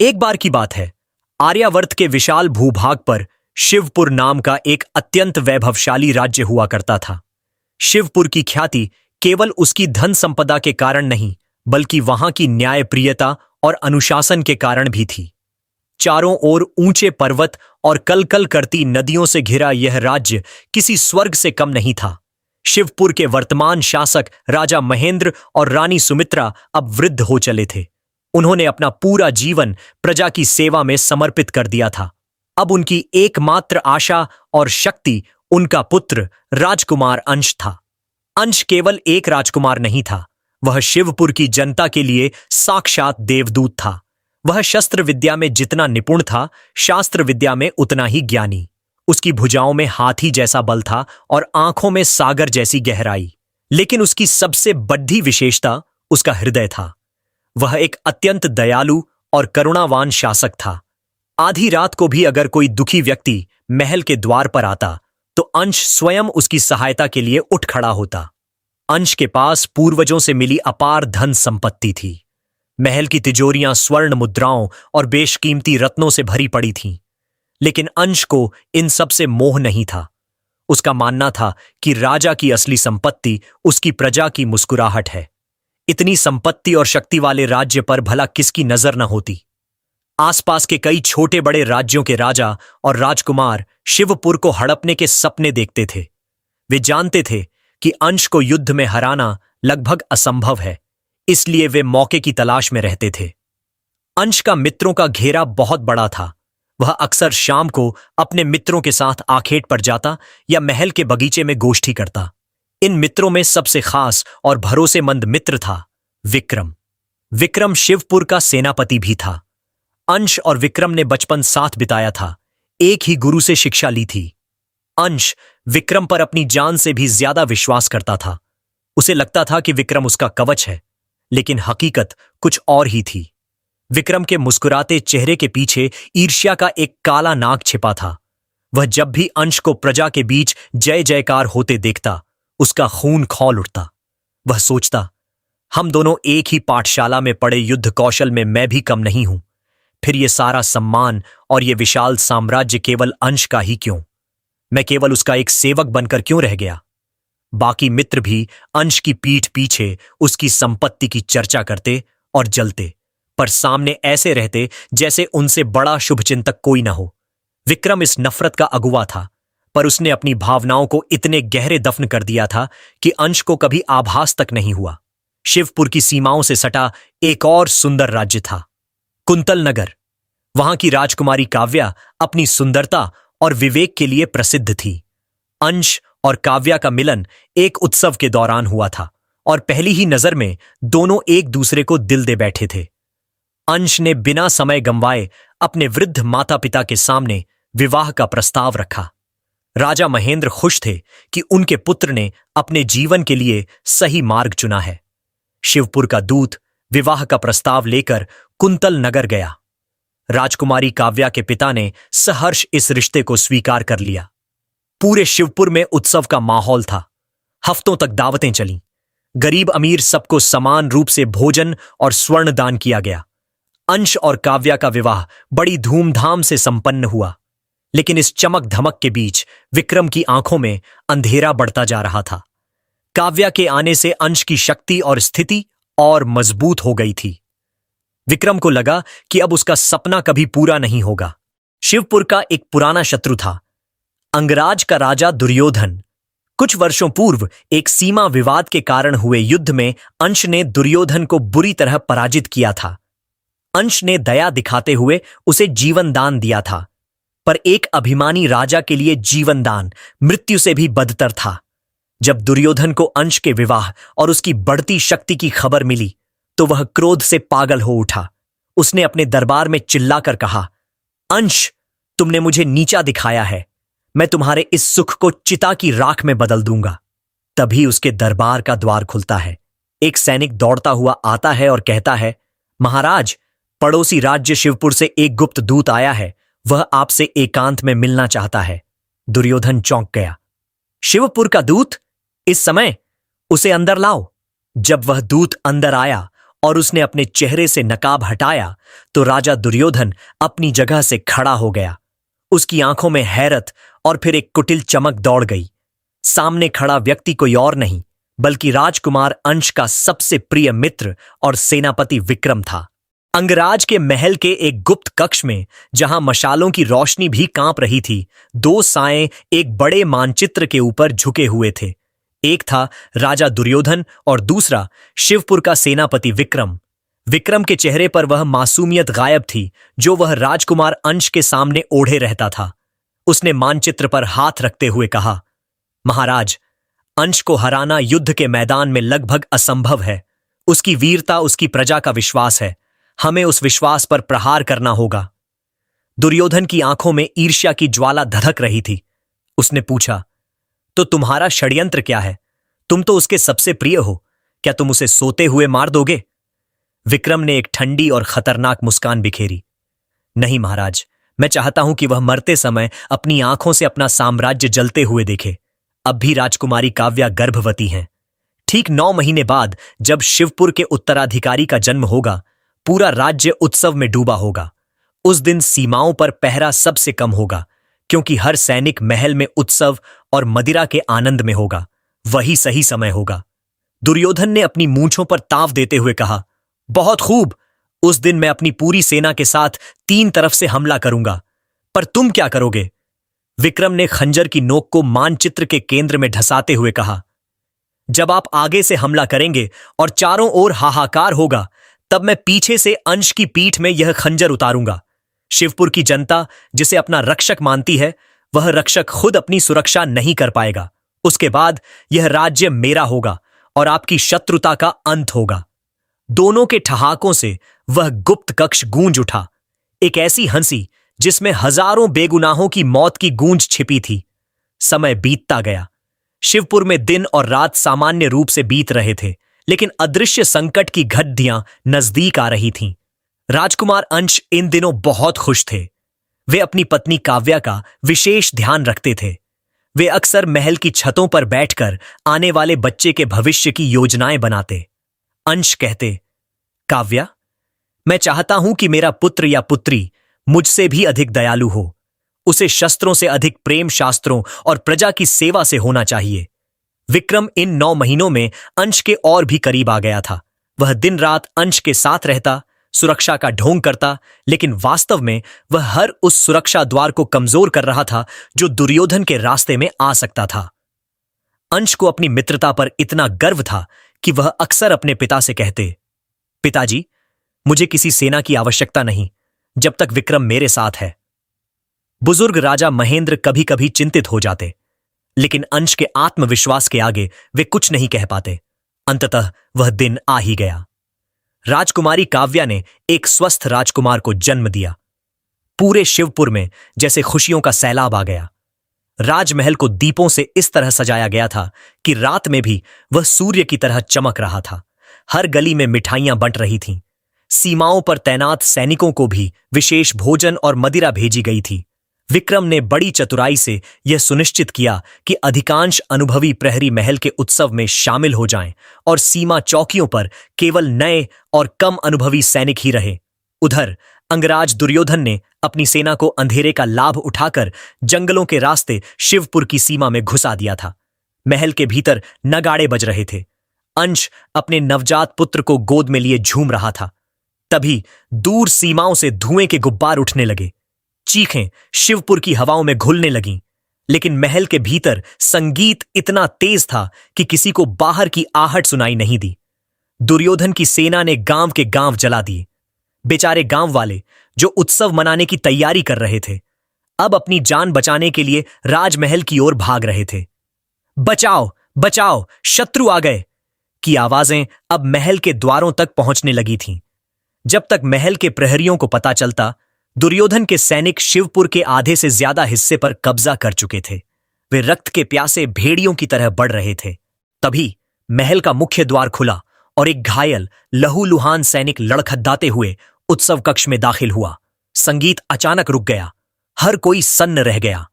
एक बार की बात है, आर्यावर्त के विशाल भूभाग पर शिवपुर नाम का एक अत्यंत वैभवशाली राज्य हुआ करता था। शिवपुर की ख्याति केवल उसकी धन संपदा के कारण नहीं, बल्कि वहां की न्यायप्रियता और अनुशासन के कारण भी थी। चारों ओर ऊंचे पर्वत और कलकल करती नदियों से घिरा यह राज्य किसी स्वर्ग से कम नहीं था। शिवपुर के वर्तमान शासक राजा महेंद्र और रानी सुमित्रा अब वृद्ध हो चले थे। उन्होंने अपना पूरा जीवन प्रजा की सेवा में समर्पित कर दिया था। अब उनकी एकमात्र आशा और शक्ति उनका पुत्र राजकुमार अंश था। अंश केवल एक राजकुमार नहीं था, वह शिवपुर की जनता के लिए साक्षात देवदूत था। वह शस्त्र विद्या में जितना निपुण था, शास्त्र विद्या में उतना ही ज्ञानी। उसकी भुजाओं में हाथी जैसा बल था और आंखों में सागर जैसी गहराई। लेकिन उसकी सबसे बड़ी विशेषता उसका हृदय था। वह एक अत्यंत दयालु और करुणावान शासक था। आधी रात को भी अगर कोई दुखी व्यक्ति महल के द्वार पर आता तो अंश स्वयं उसकी सहायता के लिए उठ खड़ा होता। अंश के पास पूर्वजों से मिली अपार धन संपत्ति थी। महल की तिजोरियां स्वर्ण मुद्राओं और बेशकीमती रत्नों से भरी पड़ी थीं। लेकिन अंश को इन सब से मोह नहीं था। उसका मानना था कि राजा की असली संपत्ति उसकी प्रजा की मुस्कुराहट है। इतनी संपत्ति और शक्ति वाले राज्य पर भला किसकी नजर न होती। आसपास के कई छोटे बड़े राज्यों के राजा और राजकुमार शिवपुर को हड़पने के सपने देखते थे। वे जानते थे कि अंश को युद्ध में हराना लगभग असंभव है, इसलिए वे मौके की तलाश में रहते थे। अंश का मित्रों का घेरा बहुत बड़ा था। वह अक्सर शाम को अपने मित्रों के साथ आखेट पर जाता या महल के बगीचे में गोष्ठी करता। इन मित्रों में सबसे खास और भरोसेमंद मित्र था विक्रम। विक्रम शिवपुर का सेनापति भी था। अंश और विक्रम ने बचपन साथ बिताया था, एक ही गुरु से शिक्षा ली थी। अंश विक्रम पर अपनी जान से भी ज्यादा विश्वास करता था। उसे लगता था कि विक्रम उसका कवच है, लेकिन हकीकत कुछ और ही थी। विक्रम के मुस्कुराते चेहरे के पीछे ईर्ष्या का एक काला नाग छिपा था। वह जब भी अंश को प्रजा के बीच जय जयकार होते देखता, उसका खून खौल उठता। वह सोचता, हम दोनों एक ही पाठशाला में पढ़े, युद्ध कौशल में मैं भी कम नहीं हूं। फिर ये सारा सम्मान और ये विशाल साम्राज्य केवल अंश का ही क्यों? मैं केवल उसका एक सेवक बनकर क्यों रह गया? बाकी मित्र भी अंश की पीठ पीछे उसकी संपत्ति की चर्चा करते और जलते, पर सामने ऐसे रहते जैसे उनसे बड़ा शुभचिंतक कोई न हो। विक्रम इस नफरत का अगुवा था, पर उसने अपनी भावनाओं को इतने गहरे दफन कर दिया था कि अंश को कभी आभास तक नहीं हुआ। शिवपुर की सीमाओं से सटा एक और सुंदर राज्य था, कुंतल नगर। वहां की राजकुमारी काव्या अपनी सुंदरता और विवेक के लिए प्रसिद्ध थी। अंश और काव्या का मिलन एक उत्सव के दौरान हुआ था और पहली ही नजर में दोनों एक दूसरे को दिल दे बैठे थे। अंश ने बिना समय गंवाए अपने वृद्ध माता पिता के सामने विवाह का प्रस्ताव रखा। राजा महेंद्र खुश थे कि उनके पुत्र ने अपने जीवन के लिए सही मार्ग चुना है। शिवपुर का दूत विवाह का प्रस्ताव लेकर कुंतल नगर गया। राजकुमारी काव्या के पिता ने सहर्ष इस रिश्ते को स्वीकार कर लिया। पूरे शिवपुर में उत्सव का माहौल था। हफ्तों तक दावतें चलीं। गरीब अमीर सबको समान रूप से भोजन और स्वर्ण दान किया गया। अंश और काव्या का विवाह बड़ी धूमधाम से संपन्न हुआ। लेकिन इस चमक धमक के बीच विक्रम की आंखों में अंधेरा बढ़ता जा रहा था। काव्या के आने से अंश की शक्ति और स्थिति और मजबूत हो गई थी। विक्रम को लगा कि अब उसका सपना कभी पूरा नहीं होगा। शिवपुर का एक पुराना शत्रु था, अंगराज का राजा दुर्योधन। कुछ वर्षों पूर्व एक सीमा विवाद के कारण हुए युद्ध में अंश ने दुर्योधन को बुरी तरह पराजित किया था। अंश ने दया दिखाते हुए उसे जीवन दान दिया था, पर एक अभिमानी राजा के लिए जीवन दान मृत्यु से भी बदतर था। जब दुर्योधन को अंश के विवाह और उसकी बढ़ती शक्ति की खबर मिली तो वह क्रोध से पागल हो उठा। उसने अपने दरबार में चिल्लाकर कहा, अंश, तुमने मुझे नीचा दिखाया है। मैं तुम्हारे इस सुख को चिता की राख में बदल दूंगा। तभी उसके दरबार का द्वार खुलता है। एक सैनिक दौड़ता हुआ आता है और कहता है, महाराज, पड़ोसी राज्य शिवपुर से एक गुप्त दूत आया है। वह आपसे एकांत में मिलना चाहता है। दुर्योधन चौंक गया। शिवपुर का दूत? इस समय? उसे अंदर लाओ। जब वह दूत अंदर आया और उसने अपने चेहरे से नकाब हटाया तो राजा दुर्योधन अपनी जगह से खड़ा हो गया। उसकी आंखों में हैरत और फिर एक कुटिल चमक दौड़ गई। सामने खड़ा व्यक्ति कोई और नहीं बल्कि राजकुमार अंश का सबसे प्रिय मित्र और सेनापति विक्रम था। अंगराज के महल के एक गुप्त कक्ष में, जहां मशालों की रोशनी भी कांप रही थी, दो साएं एक बड़े मानचित्र के ऊपर झुके हुए थे। एक था राजा दुर्योधन और दूसरा शिवपुर का सेनापति विक्रम। विक्रम के चेहरे पर वह मासूमियत गायब थी जो वह राजकुमार अंश के सामने ओढ़े रहता था। उसने मानचित्र पर हाथ रखते हुए कहा, महाराज, अंश को हराना युद्ध के मैदान में लगभग असंभव है। उसकी वीरता उसकी प्रजा का विश्वास है। हमें उस विश्वास पर प्रहार करना होगा। दुर्योधन की आंखों में ईर्ष्या की ज्वाला धधक रही थी। उसने पूछा, तो तुम्हारा षड्यंत्र क्या है? तुम तो उसके सबसे प्रिय हो। क्या तुम उसे सोते हुए मार दोगे? विक्रम ने एक ठंडी और खतरनाक मुस्कान बिखेरी। नहीं महाराज, मैं चाहता हूं कि वह मरते समय अपनी आंखों से अपना साम्राज्य जलते हुए देखे। अब भी राजकुमारी काव्या गर्भवती हैं। ठीक 9 महीने बाद जब शिवपुर के उत्तराधिकारी का जन्म होगा, पूरा राज्य उत्सव में डूबा होगा। उस दिन सीमाओं पर पहरा सबसे कम होगा, क्योंकि हर सैनिक महल में उत्सव और मदिरा के आनंद में होगा। वही सही समय होगा। दुर्योधन ने अपनी मूंछों पर ताव देते हुए कहा, बहुत खूब। उस दिन मैं अपनी पूरी सेना के साथ 3 तरफ से हमला करूंगा। पर तुम क्या करोगे? विक्रम ने खंजर की नोक को मानचित्र के केंद्र में ढसाते हुए कहा, जब आप आगे से हमला करेंगे और चारों ओर हाहाकार होगा, तब मैं पीछे से अंश की पीठ में यह खंजर उतारूंगा। शिवपुर की जनता जिसे अपना रक्षक मानती है, वह रक्षक खुद अपनी सुरक्षा नहीं कर पाएगा। उसके बाद यह राज्य मेरा होगा और आपकी शत्रुता का अंत होगा। दोनों के ठहाकों से वह गुप्त कक्ष गूंज उठा। एक ऐसी हंसी जिसमें हजारों बेगुनाहों की मौत की गूंज छिपी थी। समय बीतता गया। शिवपुर में दिन और रात सामान्य रूप से बीत रहे थे, लेकिन अदृश्य संकट की घंटियां नजदीक आ रही थीं। राजकुमार अंश इन दिनों बहुत खुश थे। वे अपनी पत्नी काव्या का विशेष ध्यान रखते थे। वे अक्सर महल की छतों पर बैठकर आने वाले बच्चे के भविष्य की योजनाएं बनाते। अंश कहते, काव्या, मैं चाहता हूं कि मेरा पुत्र या पुत्री मुझसे भी अधिक दयालु हो। उसे शस्त्रों से अधिक प्रेम शास्त्रों और प्रजा की सेवा से होना चाहिए। विक्रम इन 9 महीनों में अंश के और भी करीब आ गया था। वह दिन रात अंश के साथ रहता, सुरक्षा का ढोंग करता, लेकिन वास्तव में वह हर उस सुरक्षा द्वार को कमजोर कर रहा था जो दुर्योधन के रास्ते में आ सकता था। अंश को अपनी मित्रता पर इतना गर्व था कि वह अक्सर अपने पिता से कहते, पिताजी, मुझे किसी सेना की आवश्यकता नहीं जब तक विक्रम मेरे साथ है। बुजुर्ग राजा महेंद्र कभी कभी चिंतित हो जाते, लेकिन अंश के आत्मविश्वास के आगे वे कुछ नहीं कह पाते। अंततः वह दिन आ ही गया। राजकुमारी काव्या ने एक स्वस्थ राजकुमार को जन्म दिया। पूरे शिवपुर में जैसे खुशियों का सैलाब आ गया। राजमहल को दीपों से इस तरह सजाया गया था कि रात में भी वह सूर्य की तरह चमक रहा था। हर गली में मिठाइयां बंट रही थीं। सीमाओं पर तैनात सैनिकों को भी विशेष भोजन और मदिरा भेजी गई थी। विक्रम ने बड़ी चतुराई से यह सुनिश्चित किया कि अधिकांश अनुभवी प्रहरी महल के उत्सव में शामिल हो जाएं और सीमा चौकियों पर केवल नए और कम अनुभवी सैनिक ही रहे। उधर अंगराज दुर्योधन ने अपनी सेना को अंधेरे का लाभ उठाकर जंगलों के रास्ते शिवपुर की सीमा में घुसा दिया था। महल के भीतर नगाड़े बज रहे थे। अंश अपने नवजात पुत्र को गोद में लिए झूम रहा था। तभी दूर सीमाओं से धुएं के गुब्बार उठने लगे। चीखें शिवपुर की हवाओं में घुलने लगीं, लेकिन महल के भीतर संगीत इतना तेज था कि किसी को बाहर की आहट सुनाई नहीं दी। दुर्योधन की सेना ने गांव के गांव जला दिए। बेचारे गांव वाले जो उत्सव मनाने की तैयारी कर रहे थे, अब अपनी जान बचाने के लिए राजमहल की ओर भाग रहे थे। बचाओ, बचाओ, शत्रु आ गए की आवाजें अब महल के द्वारों तक पहुंचने लगी थीं। जब तक महल के प्रहरियों को पता चलता, दुर्योधन के सैनिक शिवपुर के आधे से ज्यादा हिस्से पर कब्जा कर चुके थे। वे रक्त के प्यासे भेड़ियों की तरह बढ़ रहे थे। तभी महल का मुख्य द्वार खुला और एक घायल लहूलुहान सैनिक लड़खड़ाते हुए उत्सव कक्ष में दाखिल हुआ। संगीत अचानक रुक गया। हर कोई सन्न रह गया।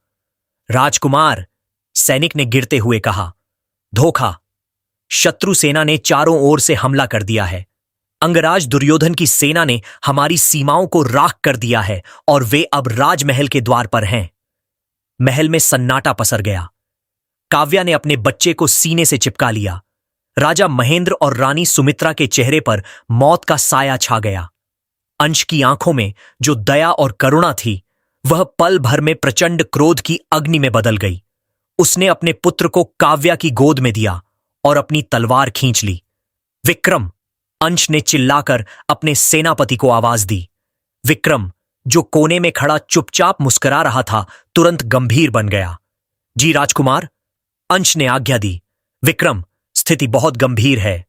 राजकुमार, सैनिक ने गिरते हुए कहा, धोखा। शत्रु सेना ने चारों ओर से हमला कर दिया है। अंगराज दुर्योधन की सेना ने हमारी सीमाओं को राख कर दिया है और वे अब राजमहल के द्वार पर हैं। महल में सन्नाटा पसर गया। काव्या ने अपने बच्चे को सीने से चिपका लिया। राजा महेंद्र और रानी सुमित्रा के चेहरे पर मौत का साया छा गया। अंश की आंखों में जो दया और करुणा थी, वह पल भर में प्रचंड क्रोध की अग्नि में बदल गई। उसने अपने पुत्र को काव्या की गोद में दिया और अपनी तलवार खींच ली। विक्रम! अंश ने चिल्लाकर अपने सेनापति को आवाज दी। विक्रम, जो कोने में खड़ा चुपचाप मुस्कुरा रहा था, तुरंत गंभीर बन गया। जी राजकुमार, अंश ने आज्ञा दी। विक्रम, स्थिति बहुत गंभीर है।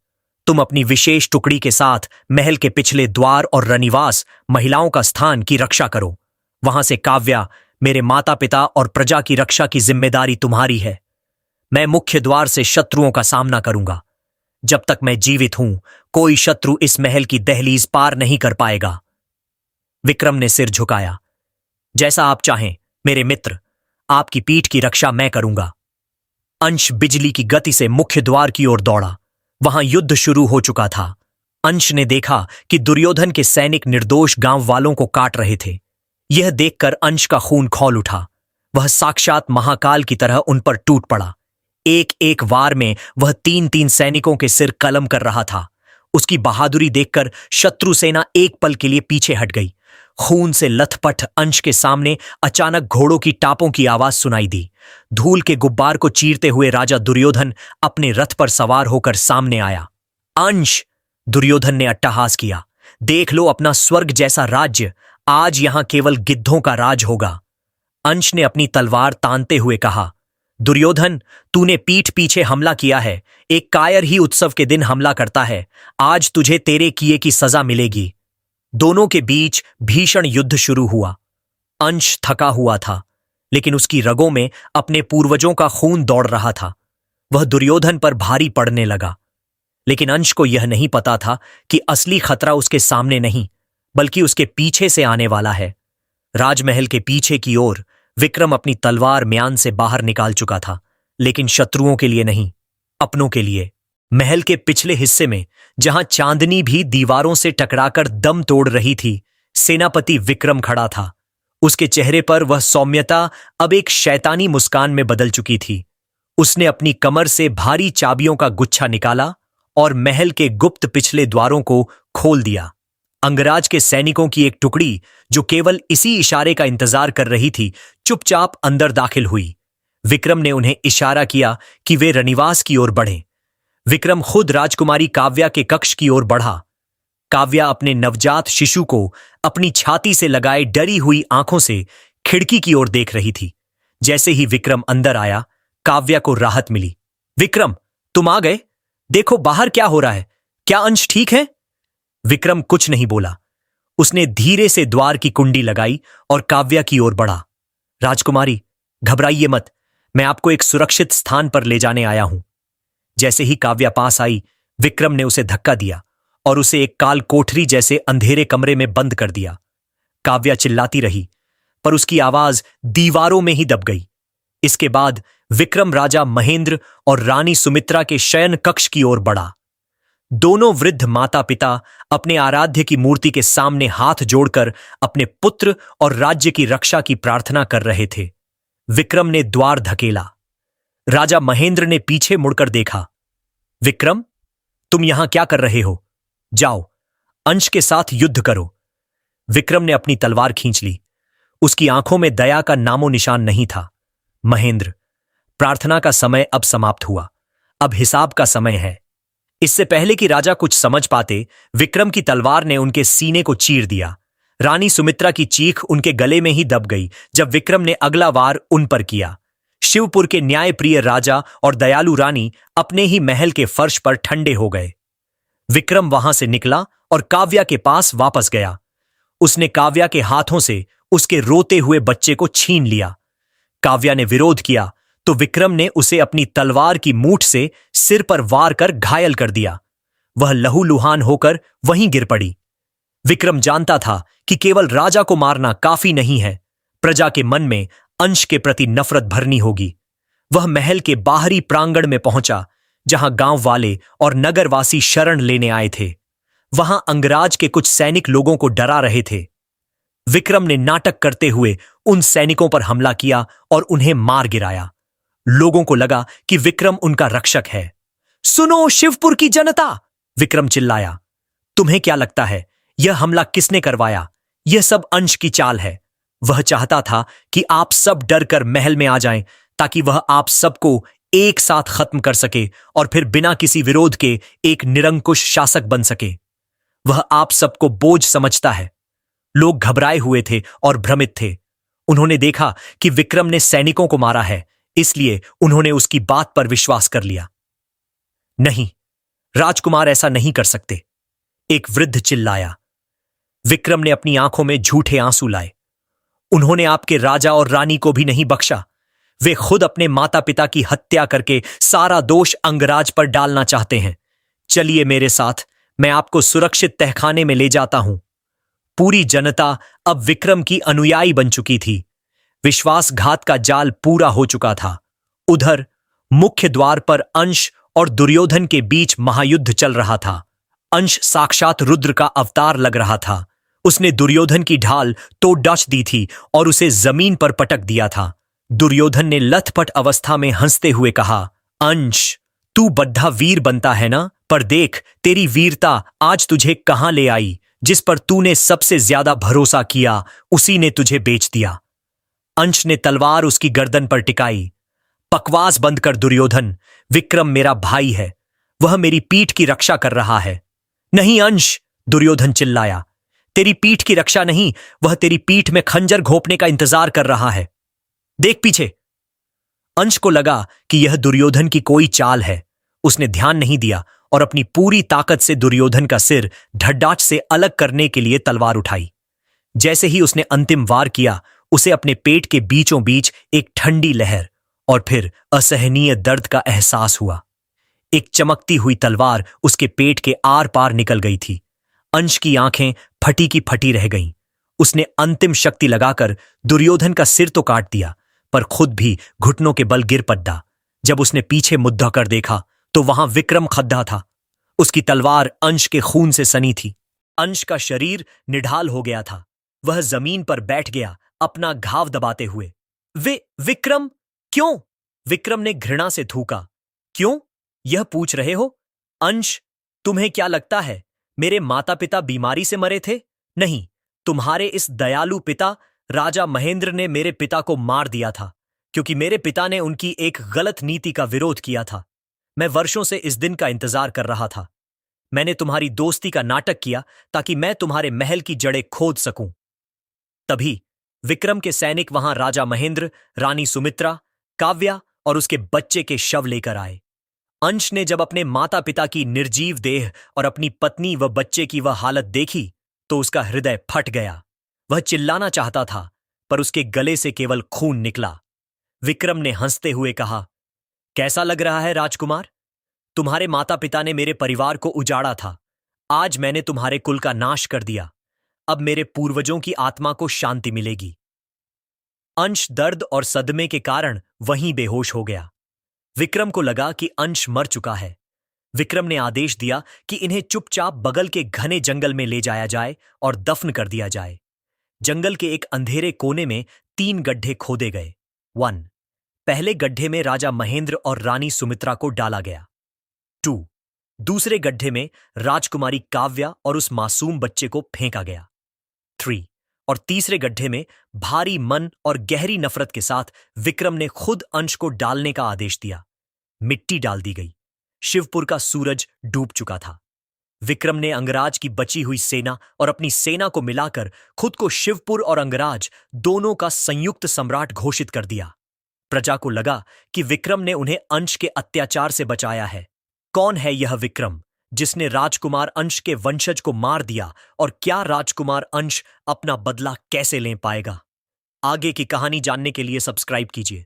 तुम अपनी विशेष टुकड़ी के साथ महल के पिछले द्वार और रनिवास महिलाओं का स्थान की रक्षा करो। वहां से काव्या, मेरे माता पिता और प्रजा की रक्षा की जिम्मेदारी तुम्हारी है। मैं मुख्य द्वार से शत्रुओं का सामना करूंगा। जब तक मैं जीवित हूं, कोई शत्रु इस महल की दहलीज पार नहीं कर पाएगा। विक्रम ने सिर झुकाया। जैसा आप चाहें मेरे मित्र, आपकी पीठ की रक्षा मैं करूंगा। अंश बिजली की गति से मुख्य द्वार की ओर दौड़ा। वहां युद्ध शुरू हो चुका था। अंश ने देखा कि दुर्योधन के सैनिक निर्दोष गांव वालों को काट रहे थे। यह देखकर अंश का खून खौल उठा। वह साक्षात महाकाल की तरह उन पर टूट पड़ा। एक एक वार में वह 3-3 सैनिकों के सिर कलम कर रहा था। उसकी बहादुरी देखकर शत्रु सेना एक पल के लिए पीछे हट गई। खून से लथपथ अंश के सामने अचानक घोड़ों की टापों की आवाज सुनाई दी। धूल के गुब्बार को चीरते हुए राजा दुर्योधन अपने रथ पर सवार होकर सामने आया। अंश! दुर्योधन ने अट्टहास किया। देख लो अपना स्वर्ग जैसा राज्य, आज यहां केवल गिद्धों का राज होगा। अंश ने अपनी तलवार तानते हुए कहा, दुर्योधन, तूने पीठ पीछे हमला किया है। एक कायर ही उत्सव के दिन हमला करता है। आज तुझे तेरे किए की सजा मिलेगी। दोनों के बीच भीषण युद्ध शुरू हुआ। अंश थका हुआ था, लेकिन उसकी रगों में अपने पूर्वजों का खून दौड़ रहा था। वह दुर्योधन पर भारी पड़ने लगा, लेकिन अंश को यह नहीं पता था कि असली खतरा उसके सामने नहीं, बल्कि उसके पीछे से आने वाला है। राजमहल के पीछे की ओर विक्रम अपनी तलवार म्यान से बाहर निकाल चुका था, लेकिन शत्रुओं के लिए नहीं, अपनों के लिए। महल के पिछले हिस्से में, जहां चांदनी भी दीवारों से टकराकर दम तोड़ रही थी, सेनापति विक्रम खड़ा था। उसके चेहरे पर वह सौम्यता अब एक शैतानी मुस्कान में बदल चुकी थी। उसने अपनी कमर से भारी चाबियों का गुच्छा निकाला और महल के गुप्त पिछले द्वारों को खोल दिया। अंगराज के सैनिकों की एक टुकड़ी, जो केवल इसी इशारे का इंतजार कर रही थी, चुपचाप अंदर दाखिल हुई। विक्रम ने उन्हें इशारा किया कि वे रनिवास की ओर बढ़ें। विक्रम खुद राजकुमारी काव्या के कक्ष की ओर बढ़ा। काव्या अपने नवजात शिशु को अपनी छाती से लगाए डरी हुई आंखों से खिड़की की ओर देख रही थी। जैसे ही विक्रम अंदर आया, काव्या को राहत मिली। विक्रम, तुम आ गए। देखो बाहर क्या हो रहा है। क्या अंश ठीक है? विक्रम कुछ नहीं बोला। उसने धीरे से द्वार की कुंडी लगाई और काव्या की ओर बढ़ा। राजकुमारी, घबराइए मत, मैं आपको एक सुरक्षित स्थान पर ले जाने आया हूं। जैसे ही काव्या पास आई, विक्रम ने उसे धक्का दिया और उसे एक काल कोठरी जैसे अंधेरे कमरे में बंद कर दिया। काव्या चिल्लाती रही, पर उसकी आवाज दीवारों में ही दब गई। इसके बाद विक्रम राजा महेंद्र और रानी सुमित्रा के शयन कक्ष की ओर बढ़ा। दोनों वृद्ध माता पिता अपने आराध्य की मूर्ति के सामने हाथ जोड़कर अपने पुत्र और राज्य की रक्षा की प्रार्थना कर रहे थे। विक्रम ने द्वार धकेला। राजा महेंद्र ने पीछे मुड़कर देखा। विक्रम, तुम यहां क्या कर रहे हो? जाओ, अंश के साथ युद्ध करो। विक्रम ने अपनी तलवार खींच ली। उसकी आंखों में दया का नामो निशान नहीं था। महेंद्र, प्रार्थना का समय अब समाप्त हुआ। अब हिसाब का समय है। इससे पहले कि राजा कुछ समझ पाते, विक्रम की तलवार ने उनके सीने को चीर दिया। रानी सुमित्रा की चीख उनके गले में ही दब गई जब विक्रम ने अगला वार उन पर किया। शिवपुर के न्यायप्रिय राजा और दयालु रानी अपने ही महल के फर्श पर ठंडे हो गए। विक्रम वहां से निकला और काव्या के पास वापस गया। उसने काव्या के हाथों से उसके रोते हुए बच्चे को छीन लिया। काव्या ने विरोध किया तो विक्रम ने उसे अपनी तलवार की मूठ से सिर पर वार कर घायल कर दिया। वह लहूलुहान होकर वहीं गिर पड़ी। विक्रम जानता था कि केवल राजा को मारना काफी नहीं है, प्रजा के मन में अंश के प्रति नफरत भरनी होगी। वह महल के बाहरी प्रांगण में पहुंचा, जहां गांव वाले और नगरवासी शरण लेने आए थे। वहां अंगराज के कुछ सैनिक लोगों को डरा रहे थे। विक्रम ने नाटक करते हुए उन सैनिकों पर हमला किया और उन्हें मार गिराया। लोगों को लगा कि विक्रम उनका रक्षक है। सुनो शिवपुर की जनता, विक्रम चिल्लाया, तुम्हें क्या लगता है यह हमला किसने करवाया? यह सब अंश की चाल है। वह चाहता था कि आप सब डर कर महल में आ जाएं ताकि वह आप सबको एक साथ खत्म कर सके और फिर बिना किसी विरोध के एक निरंकुश शासक बन सके। वह आप सबको बोझ समझता है। लोग घबराए हुए थे और भ्रमित थे। उन्होंने देखा कि विक्रम ने सैनिकों को मारा है, इसलिए उन्होंने उसकी बात पर विश्वास कर लिया। नहीं, राजकुमार ऐसा नहीं कर सकते, एक वृद्ध चिल्लाया। विक्रम ने अपनी आंखों में झूठे आंसू लाए। उन्होंने आपके राजा और रानी को भी नहीं बख्शा। वे खुद अपने माता पिता की हत्या करके सारा दोष अंगराज पर डालना चाहते हैं। चलिए मेरे साथ, मैं आपको सुरक्षित तहखाने में ले जाता हूं। पूरी जनता अब विक्रम की अनुयायी बन चुकी थी। विश्वासघात का जाल पूरा हो चुका था। उधर मुख्य द्वार पर अंश और दुर्योधन के बीच महायुद्ध चल रहा था। अंश साक्षात रुद्र का अवतार लग रहा था। उसने दुर्योधन की ढाल तोड़ डाच दी थी और उसे जमीन पर पटक दिया था। दुर्योधन ने लथपथ अवस्था में हंसते हुए कहा, अंश, तू बद्धा वीर बनता है ना, पर देख तेरी वीरता आज तुझे कहां ले आई। जिस पर तूने सबसे ज्यादा भरोसा किया उसी ने तुझे बेच दिया। अंश ने तलवार उसकी गर्दन पर टिकाई। बकवास बंद कर दुर्योधन, विक्रम मेरा भाई है, वह मेरी पीठ की रक्षा कर रहा है। नहीं अंश, दुर्योधन चिल्लाया, तेरी पीठ की रक्षा नहीं, वह तेरी पीठ में खंजर घोंपने का इंतजार कर रहा है। देख पीछे। अंश को लगा कि यह दुर्योधन की कोई चाल है। उसने ध्यान नहीं दिया और अपनी पूरी ताकत से दुर्योधन का सिर ढड्डाच से अलग करने के लिए तलवार उठाई। जैसे ही उसने अंतिम वार किया, उसे अपने पेट के बीचों बीच एक ठंडी लहर और फिर असहनीय दर्द का एहसास हुआ। एक चमकती हुई तलवार उसके पेट के आर पार निकल गई थी। अंश की आंखें फटी की फटी रह गईं। उसने अंतिम शक्ति लगाकर दुर्योधन का सिर तो काट दिया, पर खुद भी घुटनों के बल गिर पड़ा। जब उसने पीछे मुद्दा कर देखा तो वहां विक्रम खड़ा था। उसकी तलवार अंश के खून से सनी थी। अंश का शरीर निढाल हो गया था। वह जमीन पर बैठ गया, अपना घाव दबाते हुए। विक्रम, क्यों? विक्रम ने घृणा से थूका। क्यों यह पूछ रहे हो? अंश, तुम्हें क्या लगता है मेरे माता पिता बीमारी से मरे थे? नहीं, तुम्हारे इस दयालु पिता राजा महेंद्र ने मेरे पिता को मार दिया था, क्योंकि मेरे पिता ने उनकी एक गलत नीति का विरोध किया था। मैं वर्षों से इस दिन का इंतजार कर रहा था। मैंने तुम्हारी दोस्ती का नाटक किया ताकि मैं तुम्हारे महल की जड़ें खोद सकूं। तभी विक्रम के सैनिक वहां राजा महेंद्र, रानी सुमित्रा, काव्या और उसके बच्चे के शव लेकर आए। अंश ने जब अपने माता पिता की निर्जीव देह और अपनी पत्नी व बच्चे की वह हालत देखी तो उसका हृदय फट गया। वह चिल्लाना चाहता था, पर उसके गले से केवल खून निकला। विक्रम ने हंसते हुए कहा, कैसा लग रहा है राजकुमार? तुम्हारे माता पिता ने मेरे परिवार को उजाड़ा था। आज मैंने तुम्हारे कुल का नाश कर दिया। अब मेरे पूर्वजों की आत्मा को शांति मिलेगी। अंश दर्द और सदमे के कारण वहीं बेहोश हो गया। विक्रम को लगा कि अंश मर चुका है। विक्रम ने आदेश दिया कि इन्हें चुपचाप बगल के घने जंगल में ले जाया जाए और दफन कर दिया जाए। जंगल के एक अंधेरे कोने में 3 गड्ढे खोदे गए। 1. पहले गड्ढे में राजा महेंद्र और रानी सुमित्रा को डाला गया। 2. दूसरे गड्ढे में राजकुमारी काव्या और उस मासूम बच्चे को फेंका गया। 3. और तीसरे गड्ढे में भारी मन और गहरी नफरत के साथ विक्रम ने खुद अंश को डालने का आदेश दिया। मिट्टी डाल दी गई। शिवपुर का सूरज डूब चुका था। विक्रम ने अंगराज की बची हुई सेना और अपनी सेना को मिलाकर खुद को शिवपुर और अंगराज दोनों का संयुक्त सम्राट घोषित कर दिया। प्रजा को लगा कि विक्रम ने उन्हें अंश के अत्याचार से बचाया है। कौन है यह विक्रम जिसने राजकुमार अंश के वंशज को मार दिया, और क्या राजकुमार अंश अपना बदला कैसे ले पाएगा? आगे की कहानी जानने के लिए सब्सक्राइब कीजिए।